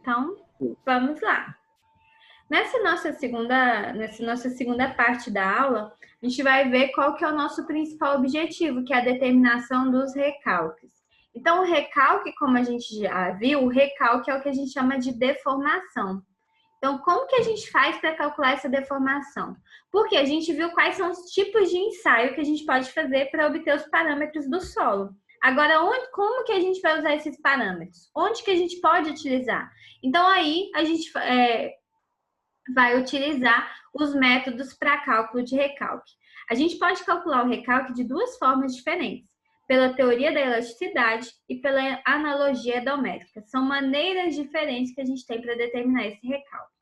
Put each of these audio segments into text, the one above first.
Então, vamos lá. Nessa nossa segunda parte da aula, a gente vai ver qual que é o nosso principal objetivo, que é a determinação dos recalques. Então, o recalque, como a gente já viu, o recalque é o que a gente chama de deformação. Então, como que a gente faz para calcular essa deformação? Porque a gente viu quais são os tipos de ensaio que a gente pode fazer para obter os parâmetros do solo. Agora, como que a gente vai usar esses parâmetros? Onde que a gente pode utilizar? Então, aí a gente vai utilizar os métodos para cálculo de recalque. A gente pode calcular o recalque de duas formas diferentes, pela teoria da elasticidade e pela analogia edométrica. São maneiras diferentes que a gente tem para determinar esse recalque.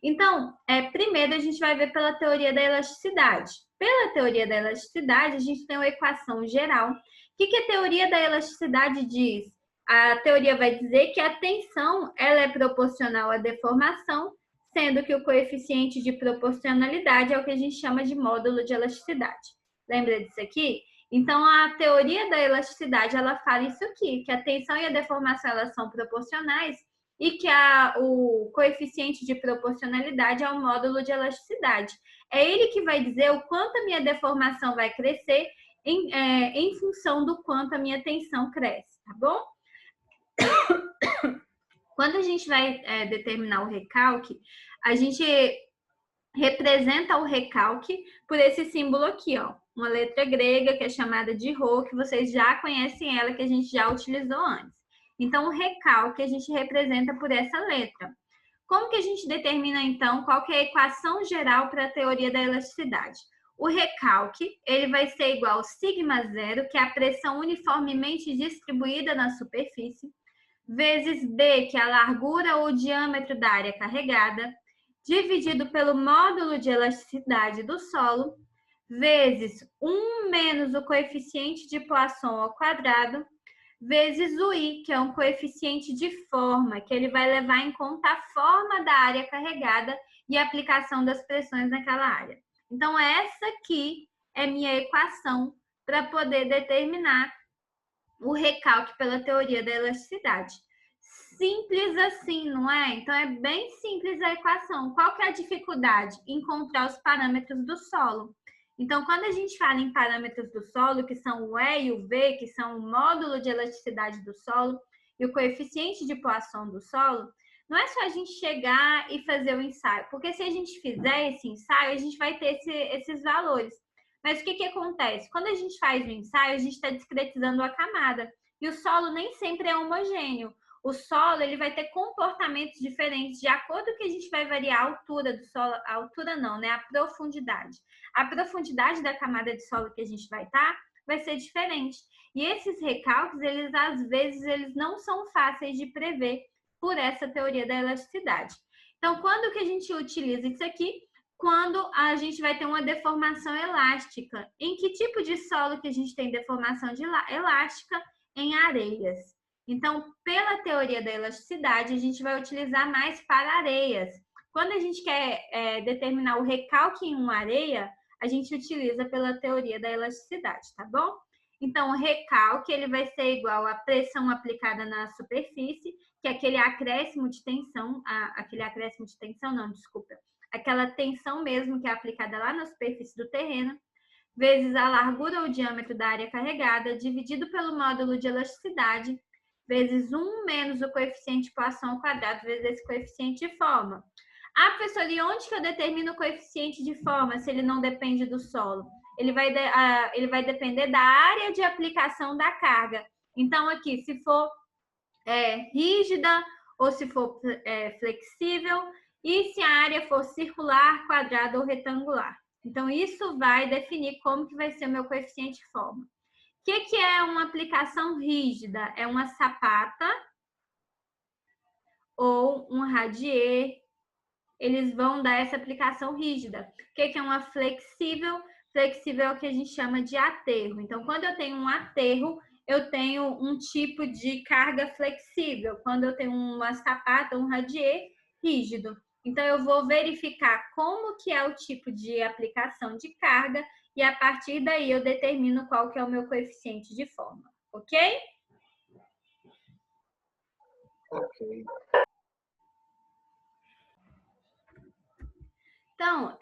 Então, primeiro a gente vai ver pela teoria da elasticidade. Pela teoria da elasticidade, a gente tem uma equação geral. O que a teoria da elasticidade diz? A teoria vai dizer que a tensão ela é proporcional à deformação, sendo que o coeficiente de proporcionalidade é o que a gente chama de módulo de elasticidade. Lembra disso aqui? Então, a teoria da elasticidade, ela fala isso aqui, que a tensão e a deformação elas são proporcionais e que o coeficiente de proporcionalidade é o módulo de elasticidade. É ele que vai dizer o quanto a minha deformação vai crescer em função do quanto a minha tensão cresce, tá bom? Quando a gente vai determinar o recalque, a gente representa o recalque por esse símbolo aqui, ó. Uma letra grega que é chamada de ρ, que vocês já conhecem ela, que a gente já utilizou antes. Então, o recalque a gente representa por essa letra. Como que a gente determina, então, qual que é a equação geral para a teoria da elasticidade? O recalque, ele vai ser igual ao σ0, que é a pressão uniformemente distribuída na superfície, vezes B, que é a largura ou diâmetro da área carregada, dividido pelo módulo de elasticidade do solo, vezes 1 menos o coeficiente de Poisson ao quadrado, vezes o I, que é um coeficiente de forma, que ele vai levar em conta a forma da área carregada e a aplicação das pressões naquela área. Então, essa aqui é minha equação para poder determinar o recalque pela teoria da elasticidade. Simples assim, não é? Então, é bem simples a equação. Qual que é a dificuldade? Encontrar os parâmetros do solo. Então, quando a gente fala em parâmetros do solo, que são o E e o V, que são o módulo de elasticidade do solo e o coeficiente de Poisson do solo, não é só a gente chegar e fazer o ensaio, porque se a gente fizer esse ensaio, a gente vai ter esses valores. Mas o que acontece? Quando a gente faz o ensaio, a gente está discretizando a camada. E o solo nem sempre é homogêneo. O solo ele vai ter comportamentos diferentes de acordo com que a gente vai variar a altura do solo. A altura não, né? A profundidade. A profundidade da camada de solo que a gente vai estar vai ser diferente. E esses recalques, eles às vezes eles não são fáceis de prever por essa teoria da elasticidade. Então, quando que a gente utiliza isso aqui? Quando a gente vai ter uma deformação elástica. Em que tipo de solo que a gente tem deformação elástica? Em areias. Então, pela teoria da elasticidade, a gente vai utilizar mais para areias. Quando a gente quer determinar o recalque em uma areia, a gente utiliza pela teoria da elasticidade, tá bom? Então, o recalque ele vai ser igual à pressão aplicada na superfície, que é aquele acréscimo de tensão, aquela tensão mesmo que é aplicada lá na superfície do terreno, vezes a largura ou diâmetro da área carregada, dividido pelo módulo de elasticidade, vezes 1 menos o coeficiente de Poisson ao quadrado, vezes esse coeficiente de forma. Ah, professor, e onde que eu determino o coeficiente de forma se ele não depende do solo? Ele vai depender da área de aplicação da carga. Então, aqui, se for rígida ou se for flexível, e se a área for circular, quadrada ou retangular. Então, isso vai definir como que vai ser o meu coeficiente de forma. O que é uma aplicação rígida? É uma sapata ou um radier. Eles vão dar essa aplicação rígida. O que é uma flexível? Flexível é o que a gente chama de aterro. Então, quando eu tenho um aterro, eu tenho um tipo de carga flexível. Quando eu tenho uma sapata, um radier rígido. Então, eu vou verificar como que é o tipo de aplicação de carga e, a partir daí, eu determino qual que é o meu coeficiente de forma. Ok? Ok. Então,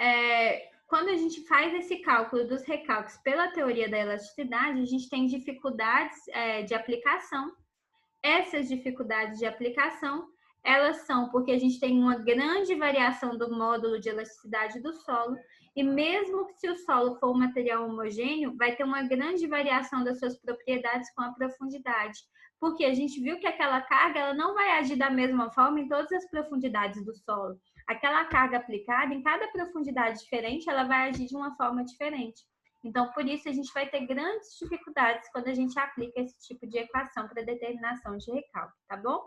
quando a gente faz esse cálculo dos recalques pela teoria da elasticidade, a gente tem dificuldades de aplicação. Essas dificuldades de aplicação, elas são porque a gente tem uma grande variação do módulo de elasticidade do solo, e mesmo se o solo for um material homogêneo, vai ter uma grande variação das suas propriedades com a profundidade. Porque a gente viu que aquela carga ela não vai agir da mesma forma em todas as profundidades do solo. Aquela carga aplicada, em cada profundidade diferente, ela vai agir de uma forma diferente. Então, por isso, a gente vai ter grandes dificuldades quando a gente aplica esse tipo de equação para determinação de recalque, tá bom?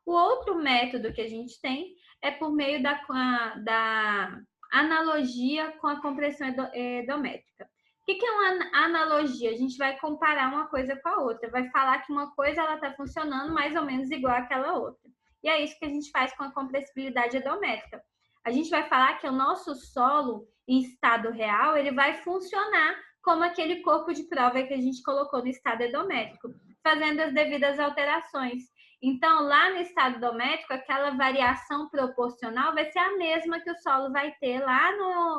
O outro método que a gente tem é por meio da analogia com a compressão endométrica. O que é uma analogia? A gente vai comparar uma coisa com a outra, vai falar que uma coisa está funcionando mais ou menos igual àquela outra. E é isso que a gente faz com a compressibilidade endométrica. A gente vai falar que o nosso solo, em estado real, ele vai funcionar como aquele corpo de prova que a gente colocou no estado endométrico, fazendo as devidas alterações. Então, lá no estado endométrico, aquela variação proporcional vai ser a mesma que o solo vai ter lá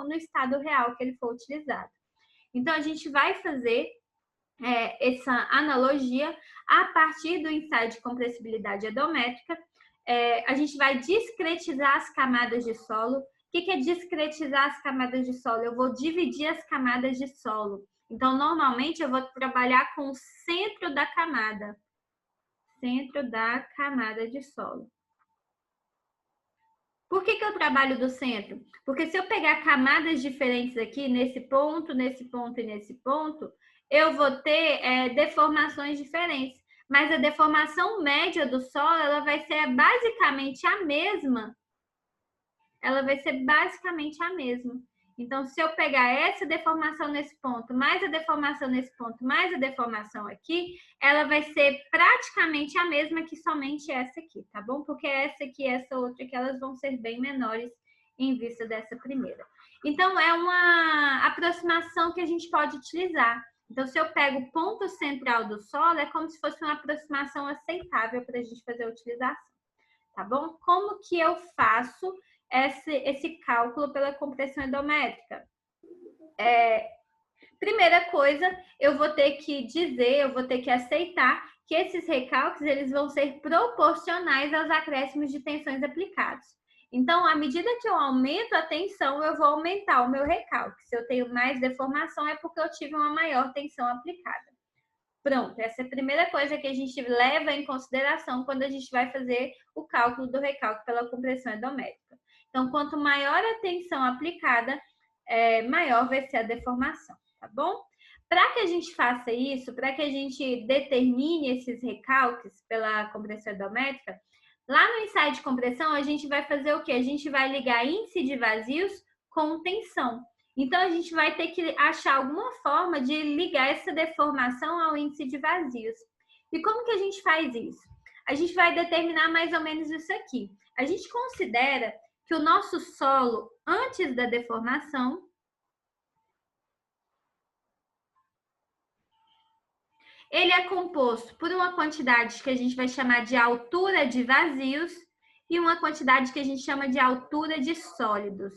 no estado real que ele for utilizado. Então, a gente vai fazer essa analogia a partir do ensaio de compressibilidade endométrica. A gente vai discretizar as camadas de solo. O que é discretizar as camadas de solo? Eu vou dividir as camadas de solo. Então, normalmente, eu vou trabalhar com o centro da camada. Centro da camada de solo. Por que eu trabalho do centro? Porque se eu pegar camadas diferentes aqui, nesse ponto e nesse ponto, eu vou ter deformações diferentes. Mas a deformação média do solo, ela vai ser basicamente a mesma. Ela vai ser basicamente a mesma. Então, se eu pegar essa deformação nesse ponto, mais a deformação nesse ponto, mais a deformação aqui, ela vai ser praticamente a mesma que somente essa aqui, tá bom? Porque essa aqui e essa outra aqui, elas vão ser bem menores em vista dessa primeira. Então, é uma aproximação que a gente pode utilizar. Então, se eu pego o ponto central do solo, é como se fosse uma aproximação aceitável para a gente fazer a utilização, tá bom? Como que eu faço esse cálculo pela compressão endométrica? Primeira coisa, eu vou ter que aceitar que esses recalques eles vão ser proporcionais aos acréscimos de tensões aplicados. Então, à medida que eu aumento a tensão, eu vou aumentar o meu recalque. Se eu tenho mais deformação, é porque eu tive uma maior tensão aplicada. Pronto, essa é a primeira coisa que a gente leva em consideração quando a gente vai fazer o cálculo do recalque pela compressão endométrica. Então, quanto maior a tensão aplicada, maior vai ser a deformação, tá bom? Para que a gente faça isso, para que a gente determine esses recalques pela compressão endométrica, lá no ensaio de compressão, a gente vai fazer o quê? A gente vai ligar índice de vazios com tensão. Então, a gente vai ter que achar alguma forma de ligar essa deformação ao índice de vazios. E como que a gente faz isso? A gente vai determinar mais ou menos isso aqui. A gente considera que o nosso solo, antes da deformação, ele é composto por uma quantidade que a gente vai chamar de altura de vazios e uma quantidade que a gente chama de altura de sólidos.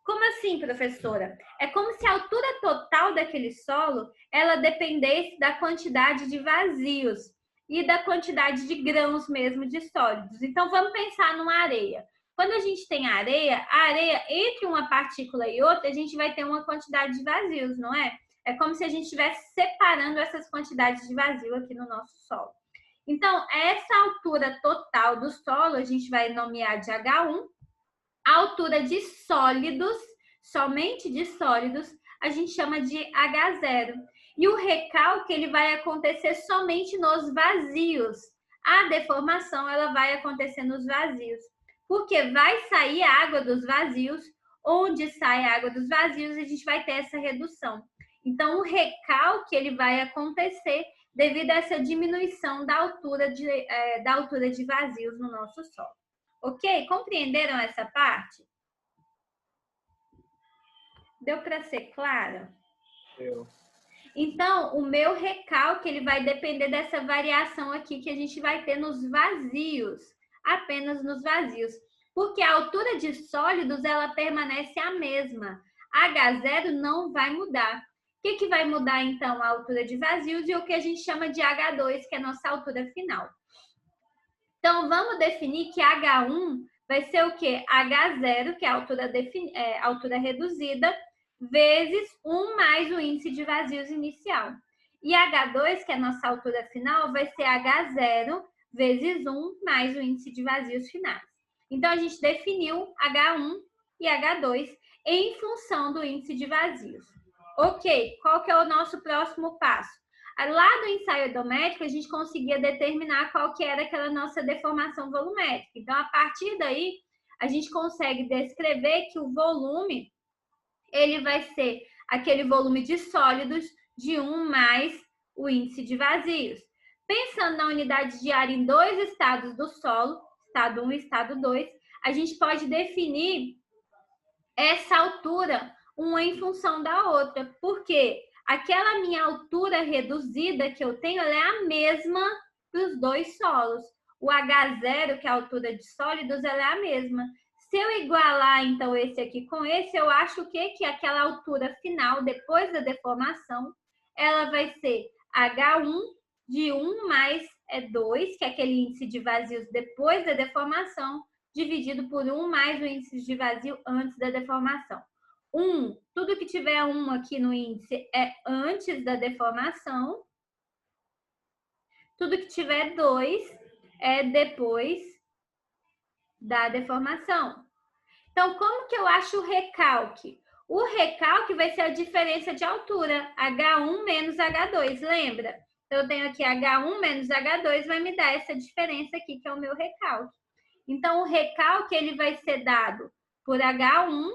Como assim, professora? É como se a altura total daquele solo, ela dependesse da quantidade de vazios e da quantidade de grãos mesmo de sólidos. Então, vamos pensar numa areia. Quando a gente tem a areia, entre uma partícula e outra, a gente vai ter uma quantidade de vazios, não é? É como se a gente estivesse separando essas quantidades de vazio aqui no nosso solo. Então, essa altura total do solo, a gente vai nomear de H1. A altura de sólidos, somente de sólidos, a gente chama de H0. E o recalque, ele vai acontecer somente nos vazios. A deformação, ela vai acontecer nos vazios. Porque vai sair a água dos vazios, onde sai a água dos vazios, a gente vai ter essa redução. Então, o recalque, ele vai acontecer devido a essa diminuição da altura de vazios no nosso solo. Ok? Compreenderam essa parte? Deu para ser claro? Deu. Então, o meu recalque ele vai depender dessa variação aqui que a gente vai ter nos vazios, apenas nos vazios. Porque a altura de sólidos, ela permanece a mesma. H0 não vai mudar. O que vai mudar, então? A altura de vazios e o que a gente chama de H2, que é a nossa altura final. Então, vamos definir que H1 vai ser o quê? H0, que é a altura reduzida, vezes 1 mais o índice de vazios inicial. E H2, que é a nossa altura final, vai ser H0 vezes 1 mais o índice de vazios finais. Então, a gente definiu H1 e H2 em função do índice de vazios. Ok, qual que é o nosso próximo passo? Lá no ensaio odométrico, a gente conseguia determinar qual que era aquela nossa deformação volumétrica. Então, a partir daí, a gente consegue descrever que o volume, ele vai ser aquele volume de sólidos de 1 mais o índice de vazios. Pensando na unidade de área em dois estados do solo, estado 1 e estado 2, a gente pode definir essa altura uma em função da outra. Por quê? Aquela minha altura reduzida que eu tenho, ela é a mesma para os dois solos. O H0, que é a altura de sólidos, ela é a mesma. Se eu igualar, então, esse aqui com esse, eu acho que aquela altura final, depois da deformação, ela vai ser H1 de 1 mais 2, que é aquele índice de vazios depois da deformação, dividido por 1 mais o índice de vazio antes da deformação. 1, tudo que tiver 1 aqui no índice é antes da deformação. Tudo que tiver 2 é depois da deformação. Então, como que eu acho o recalque? O recalque vai ser a diferença de altura, H1 menos H2, lembra? Então, eu tenho aqui H1 menos H2, vai me dar essa diferença aqui, que é o meu recalque. Então, o recalque, ele vai ser dado por H1,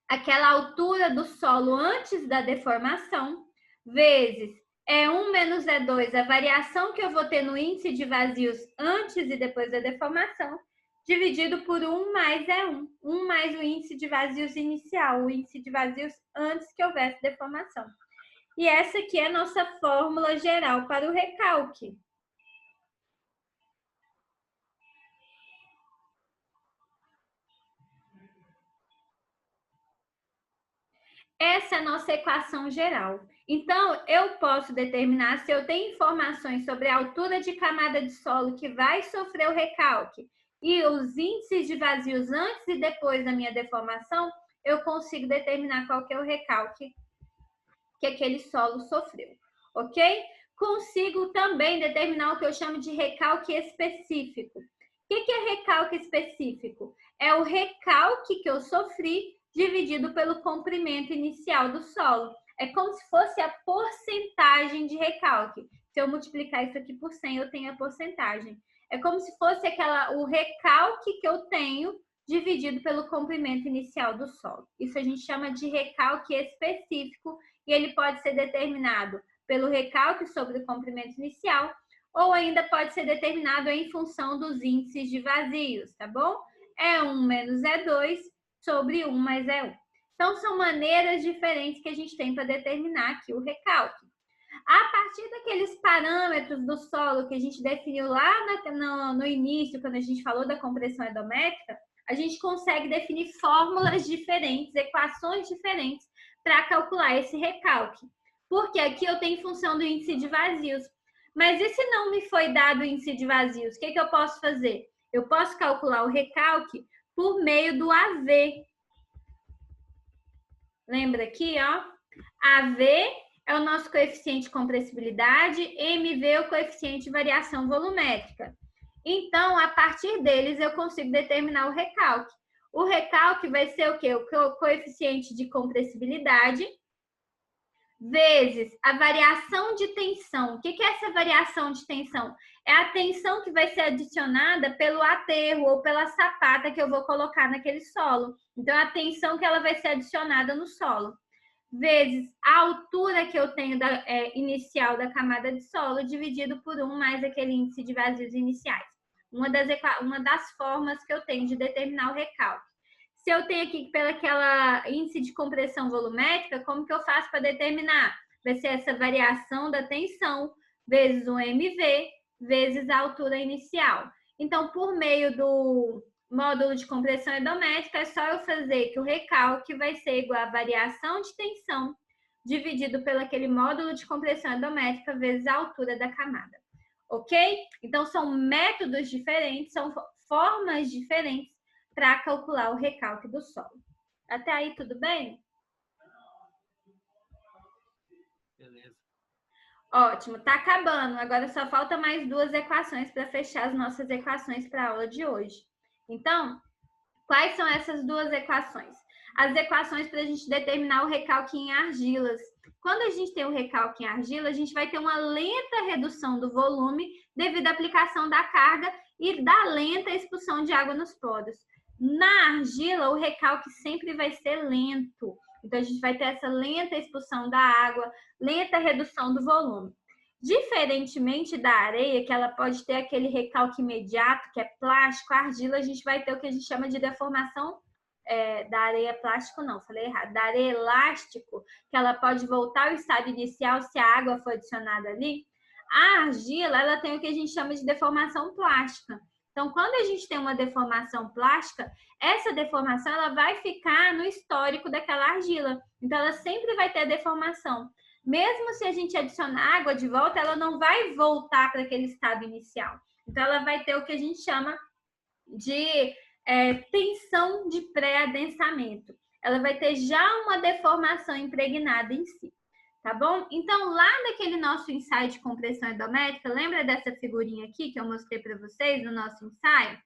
aquela altura do solo antes da deformação, vezes E1 menos E2, a variação que eu vou ter no índice de vazios antes e depois da deformação, dividido por 1 mais E1. 1 mais o índice de vazios inicial, o índice de vazios antes que houvesse deformação. E essa aqui é a nossa fórmula geral para o recalque. Essa é a nossa equação geral. Então, eu posso determinar se eu tenho informações sobre a altura de camada de solo que vai sofrer o recalque e os índices de vazios antes e depois da minha deformação, eu consigo determinar qual que é o recalque que aquele solo sofreu, ok? Consigo também determinar o que eu chamo de recalque específico. O que é recalque específico? É o recalque que eu sofri dividido pelo comprimento inicial do solo. É como se fosse a porcentagem de recalque. Se eu multiplicar isso aqui por 100, eu tenho a porcentagem. É como se fosse o recalque que eu tenho dividido pelo comprimento inicial do solo. Isso a gente chama de recalque específico e ele pode ser determinado pelo recalque sobre o comprimento inicial ou ainda pode ser determinado em função dos índices de vazios, tá bom? E1 menos E2 sobre 1 mais E1. Então, são maneiras diferentes que a gente tem para determinar aqui o recalque. A partir daqueles parâmetros do solo que a gente definiu lá no início, quando a gente falou da compressão endométrica, a gente consegue definir fórmulas diferentes, equações diferentes para calcular esse recalque. Porque aqui eu tenho função do índice de vazios. Mas e se não me foi dado o índice de vazios? O que eu posso fazer? Eu posso calcular o recalque por meio do AV. Lembra aqui, ó? AV é o nosso coeficiente de compressibilidade, MV é o coeficiente de variação volumétrica. Então, a partir deles, eu consigo determinar o recalque. O recalque vai ser o quê? O coeficiente de compressibilidade vezes a variação de tensão. O que é essa variação de tensão? É a tensão que vai ser adicionada pelo aterro ou pela sapata que eu vou colocar naquele solo. Então, a tensão que ela vai ser adicionada no solo. Vezes a altura que eu tenho inicial da camada de solo, dividido por 1 mais aquele índice de vazios iniciais. Uma das formas que eu tenho de determinar o recalque. Se eu tenho aqui pelaquela índice de compressão volumétrica, como que eu faço para determinar? Vai ser essa variação da tensão vezes o MV vezes a altura inicial. Então, por meio do módulo de compressão endométrica, é só eu fazer que o recalque vai ser igual a variação de tensão dividido pelo aquele módulo de compressão endométrica vezes a altura da camada. Ok? Então, são métodos diferentes, são formas diferentes para calcular o recalque do solo. Até aí, tudo bem? Beleza. Ótimo, tá acabando. Agora só falta mais 2 equações para fechar as nossas equações para a aula de hoje. Então, quais são essas 2 equações? As equações para a gente determinar o recalque em argilas. Quando a gente tem o recalque em argila, a gente vai ter uma lenta redução do volume devido à aplicação da carga e da lenta expulsão de água nos poros. Na argila, o recalque sempre vai ser lento. Então, a gente vai ter essa lenta expulsão da água, lenta redução do volume. Diferentemente da areia, que ela pode ter aquele recalque imediato, que é plástico, a argila, a gente vai ter o que a gente chama de deformação da areia plástico, não, falei errado, da areia elástico, que ela pode voltar ao estado inicial se a água for adicionada ali. A argila, ela tem o que a gente chama de deformação plástica. Então, quando a gente tem uma deformação plástica, essa deformação ela vai ficar no histórico daquela argila. Então, ela sempre vai ter deformação. Mesmo se a gente adicionar água de volta, ela não vai voltar para aquele estado inicial. Então, ela vai ter o que a gente chama de tensão de pré-adensamento. Ela vai ter já uma deformação impregnada em si, tá bom? Então, lá naquele nosso ensaio de compressão endométrica, lembra dessa figurinha aqui que eu mostrei para vocês no nosso ensaio?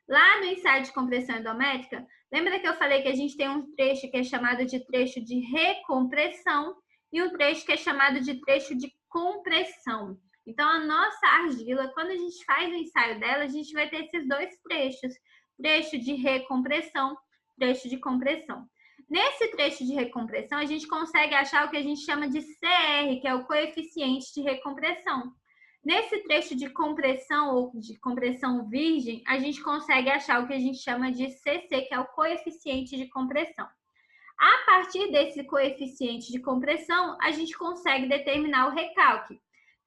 Lá no ensaio de compressão endométrica, lembra que eu falei que a gente tem um trecho que é chamado de trecho de recompressão e um trecho que é chamado de trecho de compressão. Então, a nossa argila, quando a gente faz o ensaio dela, a gente vai ter esses 2 trechos, trecho de recompressão, trecho de compressão. Nesse trecho de recompressão, a gente consegue achar o que a gente chama de CR, que é o coeficiente de recompressão. Nesse trecho de compressão ou de compressão virgem, a gente consegue achar o que a gente chama de CC, que é o coeficiente de compressão. A partir desse coeficiente de compressão, a gente consegue determinar o recalque.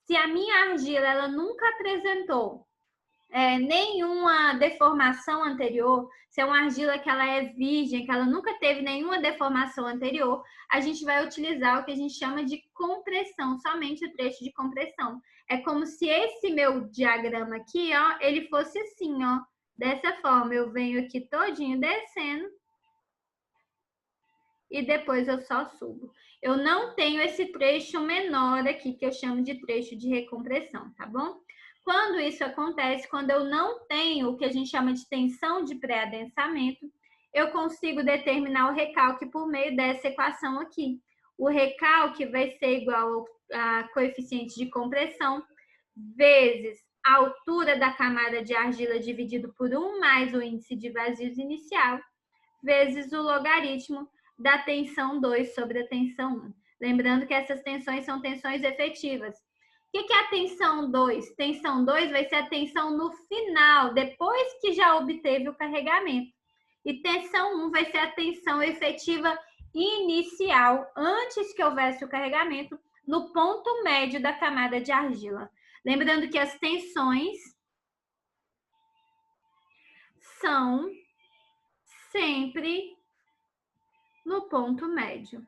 Se a minha argila ela nunca apresentou nenhuma deformação anterior, se é uma argila que ela é virgem, que ela nunca teve nenhuma deformação anterior, a gente vai utilizar o que a gente chama de compressão, somente o trecho de compressão. É como se esse meu diagrama aqui, ó, ele fosse assim, ó, dessa forma. Eu venho aqui todinho descendo e depois eu só subo. Eu não tenho esse trecho menor aqui, que eu chamo de trecho de recompressão, tá bom? Quando isso acontece, quando eu não tenho o que a gente chama de tensão de pré-adensamento, eu consigo determinar o recalque por meio dessa equação aqui. O recalque vai ser igual a coeficiente de compressão vezes a altura da camada de argila dividido por 1 mais o índice de vazios inicial, vezes o logaritmo da tensão 2 sobre a tensão 1. Lembrando que essas tensões são tensões efetivas. O que é a tensão 2? Tensão 2 vai ser a tensão no final, depois que já obteve o carregamento. E tensão 1 vai ser a tensão efetiva inicial, antes que houvesse o carregamento, no ponto médio da camada de argila. Lembrando que as tensões são sempre no ponto médio.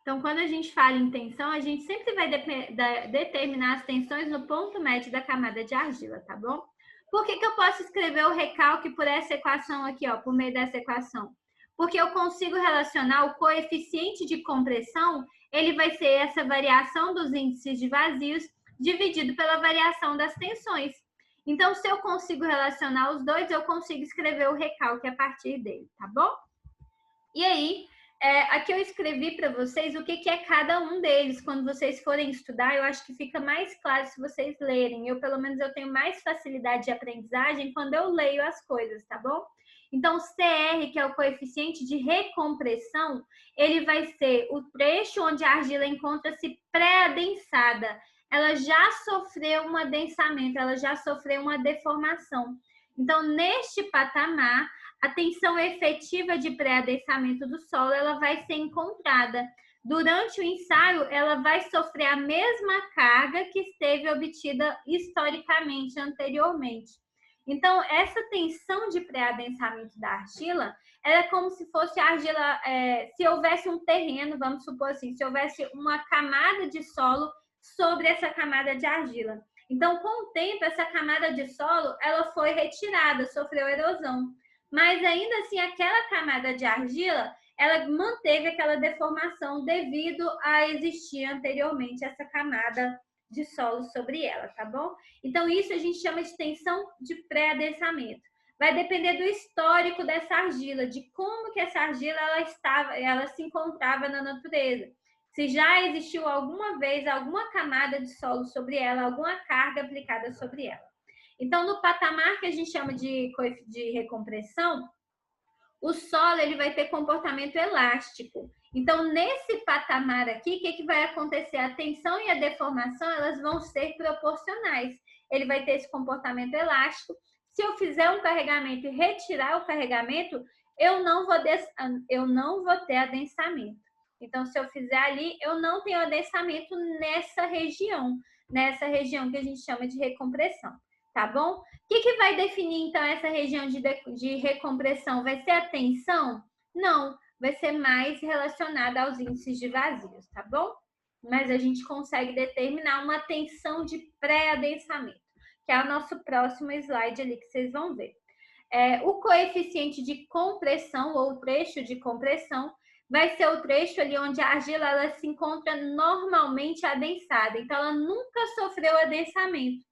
Então, quando a gente fala em tensão, a gente sempre vai determinar as tensões no ponto médio da camada de argila, tá bom? Por que eu posso escrever o recalque por essa equação aqui, ó, por meio dessa equação? Porque eu consigo relacionar o coeficiente de compressão, ele vai ser essa variação dos índices de vazios dividido pela variação das tensões. Então, se eu consigo relacionar os dois, eu consigo escrever o recalque a partir dele, tá bom? E aí, aqui eu escrevi para vocês o que é cada um deles. Quando vocês forem estudar, eu acho que fica mais claro se vocês lerem. Eu, pelo menos, eu tenho mais facilidade de aprendizagem quando eu leio as coisas, tá bom? Então, CR, que é o coeficiente de recompressão, ele vai ser o trecho onde a argila encontra-se pré-adensada. Ela já sofreu um adensamento, ela já sofreu uma deformação. Então, neste patamar, a tensão efetiva de pré-adensamento do solo ela vai ser encontrada durante o ensaio, ela vai sofrer a mesma carga que esteve obtida historicamente, anteriormente. Então, essa tensão de pré-adensamento da argila, ela é como se fosse a argila, se houvesse um terreno, vamos supor assim, se houvesse uma camada de solo sobre essa camada de argila. Então, com o tempo, essa camada de solo, ela foi retirada, sofreu erosão. Mas ainda assim, aquela camada de argila, ela manteve aquela deformação devido a existir anteriormente essa camada de solo sobre ela, tá bom? Então, isso a gente chama de tensão de pré-adensamento. Vai depender do histórico dessa argila, de como que essa argila ela se encontrava na natureza. Se já existiu alguma vez alguma camada de solo sobre ela, alguma carga aplicada sobre ela. Então, no patamar que a gente chama de recompressão, o solo ele vai ter comportamento elástico. Então, nesse patamar aqui, o que vai acontecer? A tensão e a deformação, elas vão ser proporcionais. Ele vai ter esse comportamento elástico. Se eu fizer um carregamento e retirar o carregamento, eu não vou ter adensamento. Então, se eu fizer ali, eu não tenho adensamento nessa região que a gente chama de recompressão, tá bom? O que vai definir, então, essa região de recompressão? Vai ser a tensão? Não, vai ser mais relacionada aos índices de vazios, tá bom? Mas a gente consegue determinar uma tensão de pré-adensamento, que é o nosso próximo slide ali que vocês vão ver. O coeficiente de compressão ou trecho de compressão vai ser o trecho ali onde a argila ela se encontra normalmente adensada. Então, ela nunca sofreu adensamento.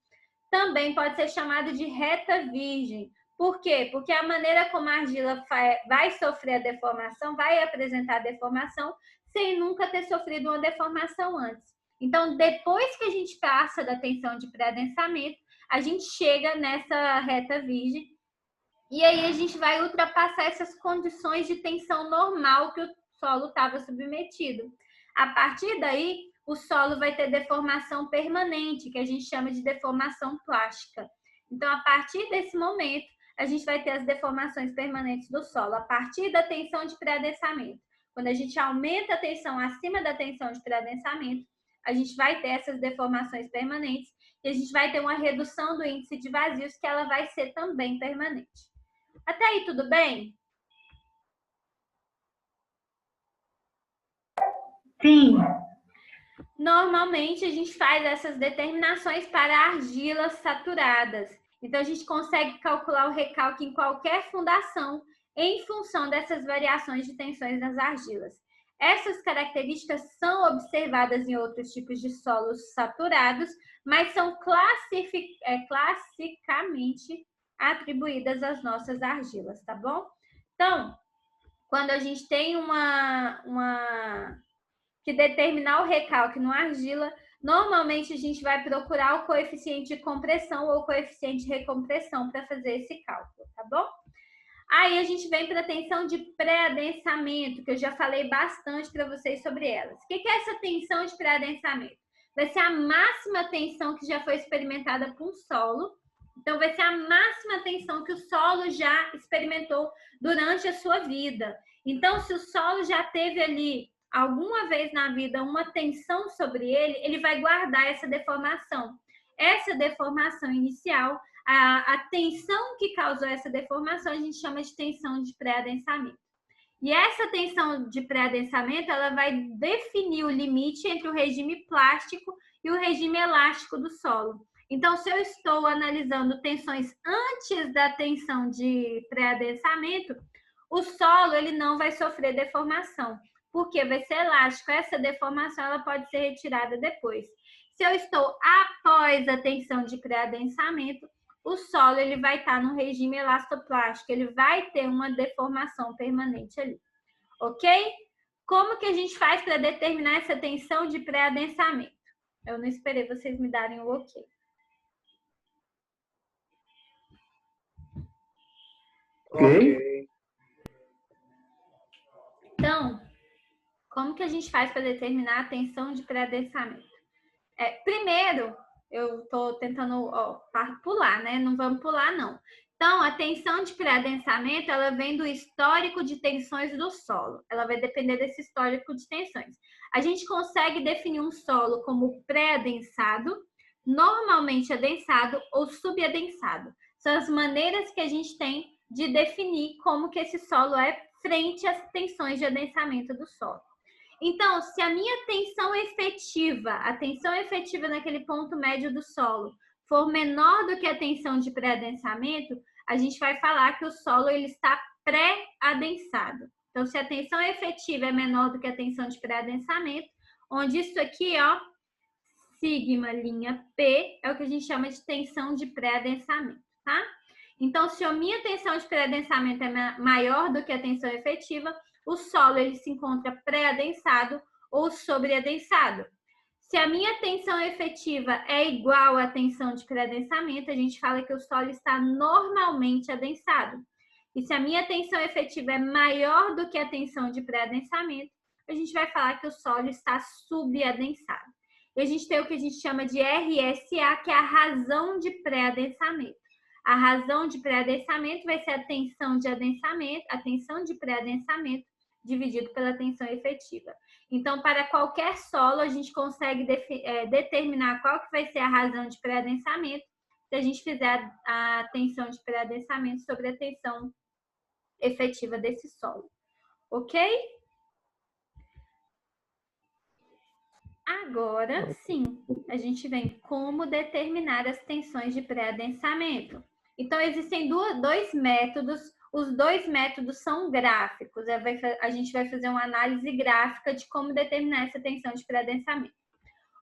Também pode ser chamado de reta virgem. Por quê? Porque a maneira como a argila vai sofrer a deformação, vai apresentar a deformação, sem nunca ter sofrido uma deformação antes. Então, depois que a gente passa da tensão de pré-adensamento, a gente chega nessa reta virgem, e aí a gente vai ultrapassar essas condições de tensão normal que o solo estava submetido. A partir daí, o solo vai ter deformação permanente, que a gente chama de deformação plástica. Então, a partir desse momento, a gente vai ter as deformações permanentes do solo, a partir da tensão de pré-adensamento. Quando a gente aumenta a tensão acima da tensão de pré-adensamento, a gente vai ter essas deformações permanentes e a gente vai ter uma redução do índice de vazios, que ela vai ser também permanente. Até aí, tudo bem? Sim. Normalmente, a gente faz essas determinações para argilas saturadas. Então, a gente consegue calcular o recalque em qualquer fundação em função dessas variações de tensões nas argilas. Essas características são observadas em outros tipos de solos saturados, mas são classicamente atribuídas às nossas argilas, tá bom? Então, quando a gente tem que determinar o recalque numa argila, normalmente a gente vai procurar o coeficiente de compressão ou coeficiente de recompressão para fazer esse cálculo, tá bom? Aí a gente vem para a tensão de pré-adensamento, que eu já falei bastante para vocês sobre elas. O que é essa tensão de pré-adensamento? Vai ser a máxima tensão que já foi experimentada por um solo. Então, vai ser a máxima tensão que o solo já experimentou durante a sua vida. Então, se o solo já teve ali alguma vez na vida uma tensão sobre ele, ele vai guardar essa deformação. Essa deformação inicial, a tensão que causou essa deformação, a gente chama de tensão de pré-adensamento. E essa tensão de pré-adensamento, ela vai definir o limite entre o regime plástico e o regime elástico do solo. Então, se eu estou analisando tensões antes da tensão de pré-adensamento, o solo ele não vai sofrer deformação, porque vai ser elástico. Essa deformação ela pode ser retirada depois. Se eu estou após a tensão de pré-adensamento, o solo ele vai estar no regime elastoplástico, ele vai ter uma deformação permanente ali, ok? Como que a gente faz para determinar essa tensão de pré-adensamento? Eu não esperei vocês me darem o ok. Ok. Então, como que a gente faz para determinar a tensão de pré-adensamento? Primeiro, eu estou tentando pular, né? Não vamos pular, não. Então, a tensão de pré-adensamento, ela vem do histórico de tensões do solo. Ela vai depender desse histórico de tensões. A gente consegue definir um solo como pré-adensado, normalmente adensado ou subadensado. São as maneiras que a gente tem de definir como que esse solo é frente às tensões de adensamento do solo. Então, se a minha tensão efetiva, a tensão efetiva naquele ponto médio do solo, for menor do que a tensão de pré-adensamento, a gente vai falar que o solo ele está pré-adensado. Então, se a tensão efetiva é menor do que a tensão de pré-adensamento, onde isso aqui, ó, sigma linha P, é o que a gente chama de tensão de pré-adensamento, tá? Então, se a minha tensão de pré-adensamento é maior do que a tensão efetiva, o solo ele se encontra pré-adensado ou sobreadensado. Se a minha tensão efetiva é igual à tensão de pré-adensamento, a gente fala que o solo está normalmente adensado. E se a minha tensão efetiva é maior do que a tensão de pré-adensamento, a gente vai falar que o solo está subadensado. E a gente tem o que a gente chama de RSA, que é a razão de pré-adensamento. A razão de pré-adensamento vai ser a tensão de adensamento, a tensão de pré-adensamento dividido pela tensão efetiva. Então, para qualquer solo, a gente consegue determinar qual que vai ser a razão de pré-adensamento se a gente fizer a tensão de pré-adensamento sobre a tensão efetiva desse solo. Ok? Agora, sim, a gente vem como determinar as tensões de pré-adensamento. Então, existem dois métodos. Os dois métodos são gráficos. A gente vai fazer uma análise gráfica de como determinar essa tensão de pré-adensamento.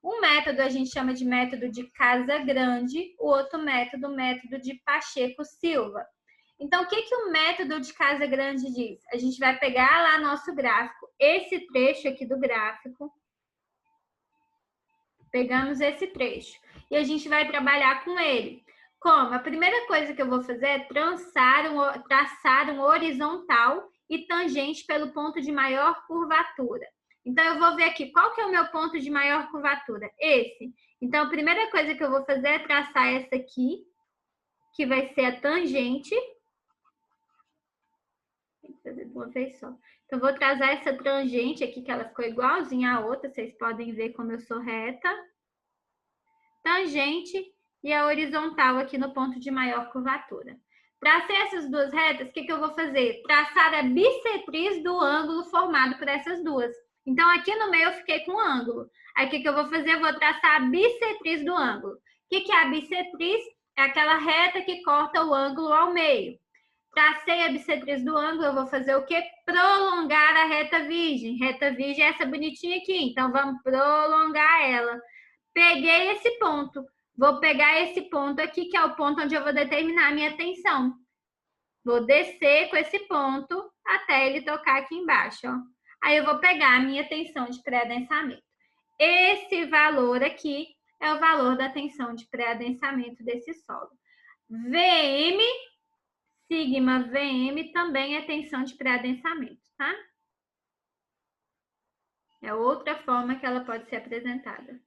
Um método a gente chama de método de Casagrande, o outro método, método de Pacheco-Silva. Então, o que o método de Casagrande diz? A gente vai pegar lá nosso gráfico, esse trecho aqui do gráfico, pegamos esse trecho e a gente vai trabalhar com ele. Como? A primeira coisa que eu vou fazer é traçar um horizontal e tangente pelo ponto de maior curvatura. Então, eu vou ver aqui, qual que é o meu ponto de maior curvatura? Esse. Então, a primeira coisa que eu vou fazer é traçar essa aqui, que vai ser a tangente. Tem que fazer de uma vez só. Então, eu vou traçar essa tangente aqui, que ela ficou igualzinha à outra, vocês podem ver como eu sou reta. Tangente e a horizontal aqui no ponto de maior curvatura. Tracei essas duas retas, o que eu vou fazer? Traçar a bissetriz do ângulo formado por essas duas. Então, aqui no meio eu fiquei com um ângulo. Aí, o que eu vou fazer? Eu vou traçar a bissetriz do ângulo. O que é a bissetriz? É aquela reta que corta o ângulo ao meio. Tracei a bissetriz do ângulo, eu vou fazer o quê? Prolongar a reta virgem. Reta virgem é essa bonitinha aqui, então vamos prolongar ela. Peguei esse ponto. Vou pegar esse ponto aqui, que é o ponto onde eu vou determinar a minha tensão. Vou descer com esse ponto até ele tocar aqui embaixo, ó. Aí eu vou pegar a minha tensão de pré-adensamento. Esse valor aqui é o valor da tensão de pré-adensamento desse solo. VM, sigma VM também é tensão de pré-adensamento, tá? É outra forma que ela pode ser apresentada.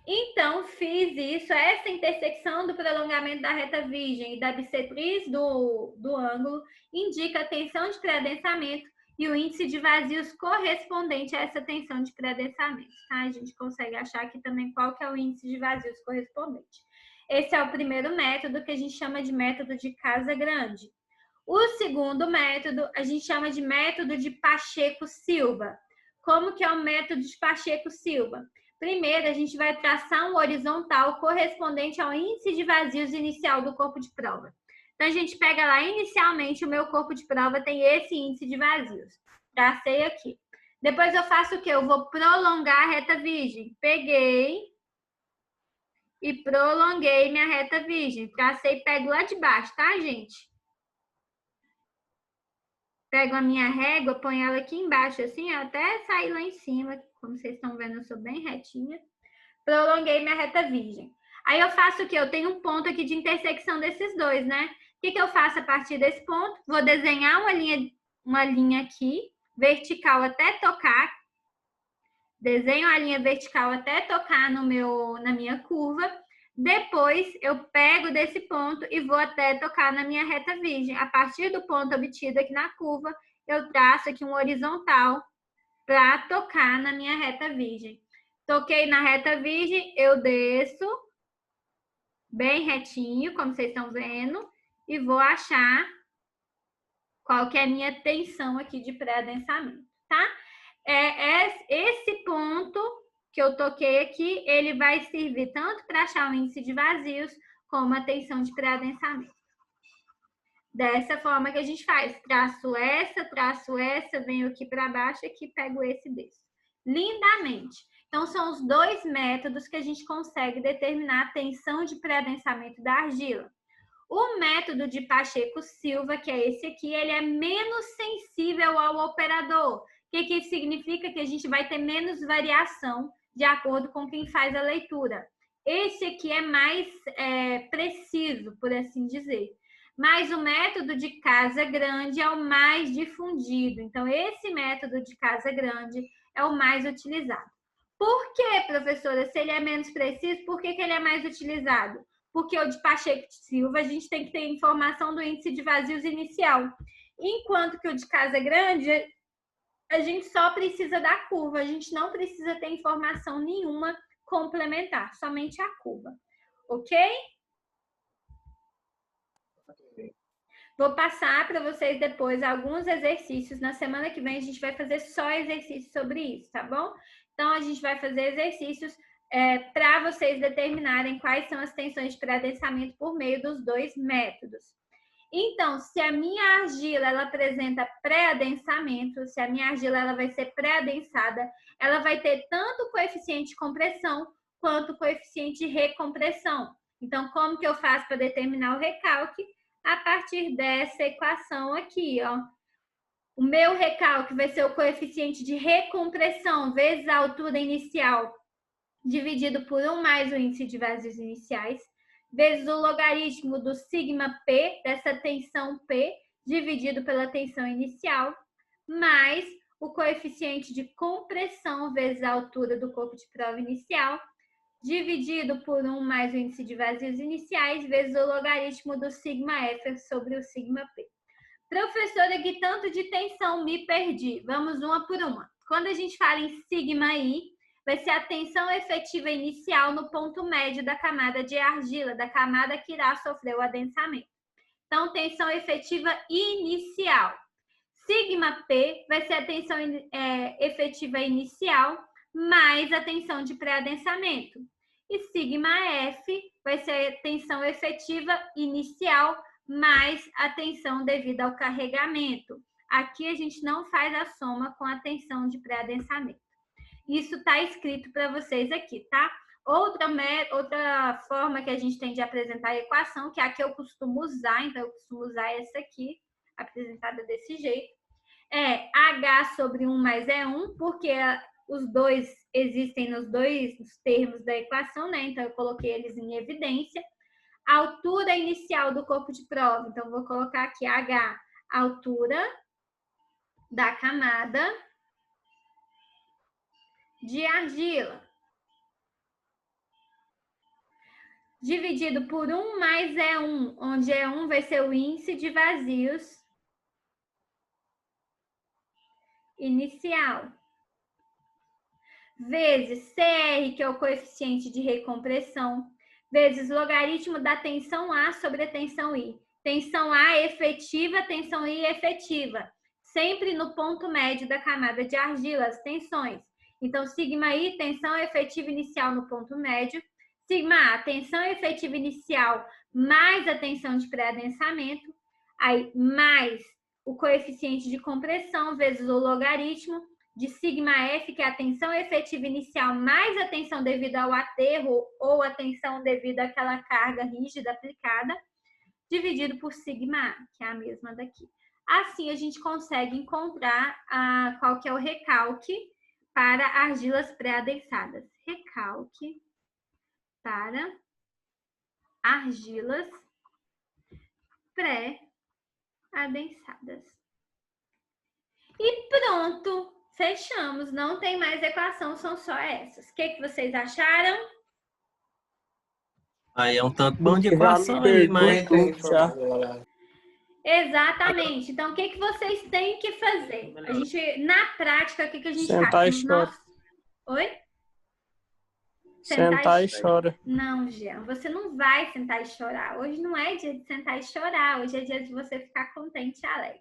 Então, fiz isso, essa intersecção do prolongamento da reta virgem e da bissetriz do ângulo indica a tensão de pré-adensamento e o índice de vazios correspondente a essa tensão de pré-adensamento, tá? A gente consegue achar aqui também qual que é o índice de vazios correspondente. Esse é o primeiro método, que a gente chama de método de Casagrande. O segundo método, a gente chama de método de Pacheco-Silva. Como que é o método de Pacheco-Silva? Primeiro, a gente vai traçar um horizontal correspondente ao índice de vazios inicial do corpo de prova. Então, a gente pega lá, inicialmente, o meu corpo de prova tem esse índice de vazios. Tracei aqui. Depois eu faço o quê? Eu vou prolongar a reta virgem. Peguei e prolonguei minha reta virgem. Tracei e pego lá de baixo, tá, gente? Pego a minha régua, ponho ela aqui embaixo, assim, até sair lá em cima. Como vocês estão vendo, eu sou bem retinha. Prolonguei minha reta virgem. Aí eu faço o quê? Eu tenho um ponto aqui de intersecção desses dois, né? O que eu faço a partir desse ponto? Vou desenhar uma linha aqui, vertical até tocar. Desenho a linha vertical até tocar na minha curva. Depois, eu pego desse ponto e vou até tocar na minha reta virgem. A partir do ponto obtido aqui na curva, eu traço aqui um horizontal para tocar na minha reta virgem. Toquei na reta virgem, eu desço bem retinho, como vocês estão vendo, e vou achar qual que é a minha tensão aqui de pré-adensamento, tá? Esse ponto que eu toquei aqui, ele vai servir tanto para achar o índice de vazios, como a tensão de pré-adensamento. Dessa forma que a gente faz, traço essa, venho aqui para baixo e aqui pego esse desse. Lindamente. Então, são os dois métodos que a gente consegue determinar a tensão de pré-adensamento da argila. O método de Pacheco-Silva, que é esse aqui, ele é menos sensível ao operador. O que isso significa? Que a gente vai ter menos variação de acordo com quem faz a leitura. Esse aqui é mais preciso, por assim dizer. Mas o método de Casagrande é o mais difundido. Então, esse método de Casagrande é o mais utilizado. Por que, professora? Se ele é menos preciso, por que ele é mais utilizado? Porque o de Pacheco-Silva, a gente tem que ter informação do índice de vazios inicial. Enquanto que o de Casagrande, a gente só precisa da curva. A gente não precisa ter informação nenhuma complementar, somente a curva. Ok? Vou passar para vocês depois alguns exercícios. Na semana que vem a gente vai fazer só exercícios sobre isso, tá bom? Então, a gente vai fazer exercícios para vocês determinarem quais são as tensões de pré-adensamento por meio dos dois métodos. Então, se a minha argila ela apresenta pré-adensamento, se a minha argila ela vai ser pré-adensada, ela vai ter tanto o coeficiente de compressão quanto o coeficiente de recompressão. Então, como que eu faço para determinar o recalque? A partir dessa equação aqui, ó. O meu recalque vai ser o coeficiente de recompressão vezes a altura inicial, dividido por 1 mais o índice de vazios iniciais, vezes o logaritmo do sigma P, dessa tensão P, dividido pela tensão inicial, mais o coeficiente de compressão vezes a altura do corpo de prova inicial, dividido por 1 mais o índice de vazios iniciais, vezes o logaritmo do sigma F sobre o sigma P. Professora, que tanto de tensão, me perdi. Vamos uma por uma. Quando a gente fala em sigma I, vai ser a tensão efetiva inicial no ponto médio da camada de argila, da camada que irá sofrer o adensamento. Então, tensão efetiva inicial. Sigma P vai ser a tensão efetiva inicial mais a tensão de pré-adensamento. E sigma F vai ser a tensão efetiva inicial mais a tensão devida ao carregamento. Aqui a gente não faz a soma com a tensão de pré-adensamento. Isso está escrito para vocês aqui, tá? Outra forma que a gente tem de apresentar a equação, que é a que eu costumo usar, então eu costumo usar essa aqui, apresentada desse jeito, é H sobre 1 mais E1, porque os dois existem nos dois termos da equação, né? Então eu coloquei eles em evidência. A altura inicial do corpo de prova, então vou colocar aqui H, a altura da camada de argila, dividido por 1 mais E1, onde E1 vai ser o índice de vazios inicial, vezes CR, que é o coeficiente de recompressão, vezes logaritmo da tensão A sobre a tensão I. Tensão A efetiva, tensão I efetiva. Sempre no ponto médio da camada de argila, as tensões. Então, sigma I, tensão efetiva inicial no ponto médio. Sigma A, tensão efetiva inicial mais a tensão de pré-adensamento. Aí, mais o coeficiente de compressão vezes o logaritmo de sigma F, que é a tensão efetiva inicial mais a tensão devido ao aterro ou a tensão devido àquela carga rígida aplicada, dividido por sigma A, que é a mesma daqui. Assim, a gente consegue encontrar qual que é o recalque para argilas pré-adensadas. Recalque para argilas pré-adensadas. E pronto! Fechamos, não tem mais equação, são só essas. O que vocês acharam? Aí é um tanto bom de equação aí, mas... Exatamente. Então, o que vocês têm que fazer? A gente, na prática, o que a gente Sentar faz? e chora. Oi? Sentar e chora. Não, Jean, você não vai sentar e chorar. Hoje não é dia de sentar e chorar. Hoje é dia de você ficar contente e alegre.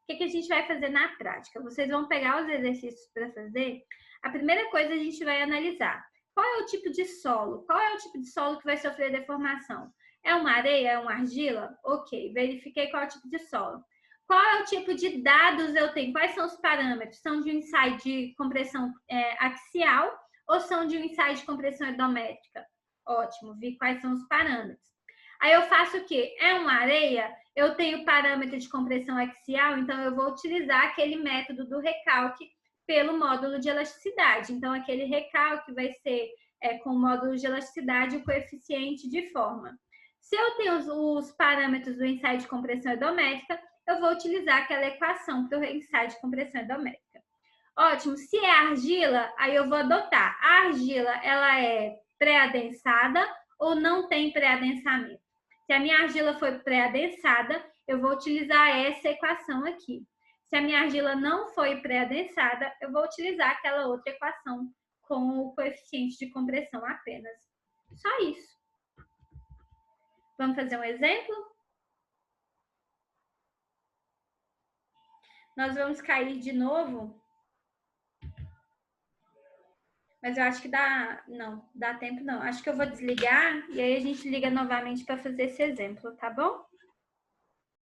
O que a gente vai fazer na prática? Vocês vão pegar os exercícios para fazer. A primeira coisa a gente vai analisar. Qual é o tipo de solo? Qual é o tipo de solo que vai sofrer deformação? É uma areia? É uma argila? Ok, verifiquei qual é o tipo de solo. Qual é o tipo de dados eu tenho? Quais são os parâmetros? São de um ensaio de compressão axial ou são de um ensaio de compressão endométrica? Ótimo, vi quais são os parâmetros. Aí eu faço o quê? É uma areia? Eu tenho parâmetro de compressão axial, então eu vou utilizar aquele método do recalque pelo módulo de elasticidade. Então, aquele recalque vai ser com o módulo de elasticidade o coeficiente de forma. Se eu tenho os parâmetros do ensaio de compressão endométrica, eu vou utilizar aquela equação para o ensaio de compressão endométrica. Ótimo. Se é argila, aí eu vou adotar. A argila, ela é pré-adensada ou não tem pré-adensamento? Se a minha argila foi pré-adensada, eu vou utilizar essa equação aqui. Se a minha argila não foi pré-adensada, eu vou utilizar aquela outra equação com o coeficiente de compressão apenas. Só isso. Vamos fazer um exemplo? Nós vamos cair de novo. Mas eu acho que dá... Não, dá tempo não. Acho que eu vou desligar e aí a gente liga novamente para fazer esse exemplo, tá bom?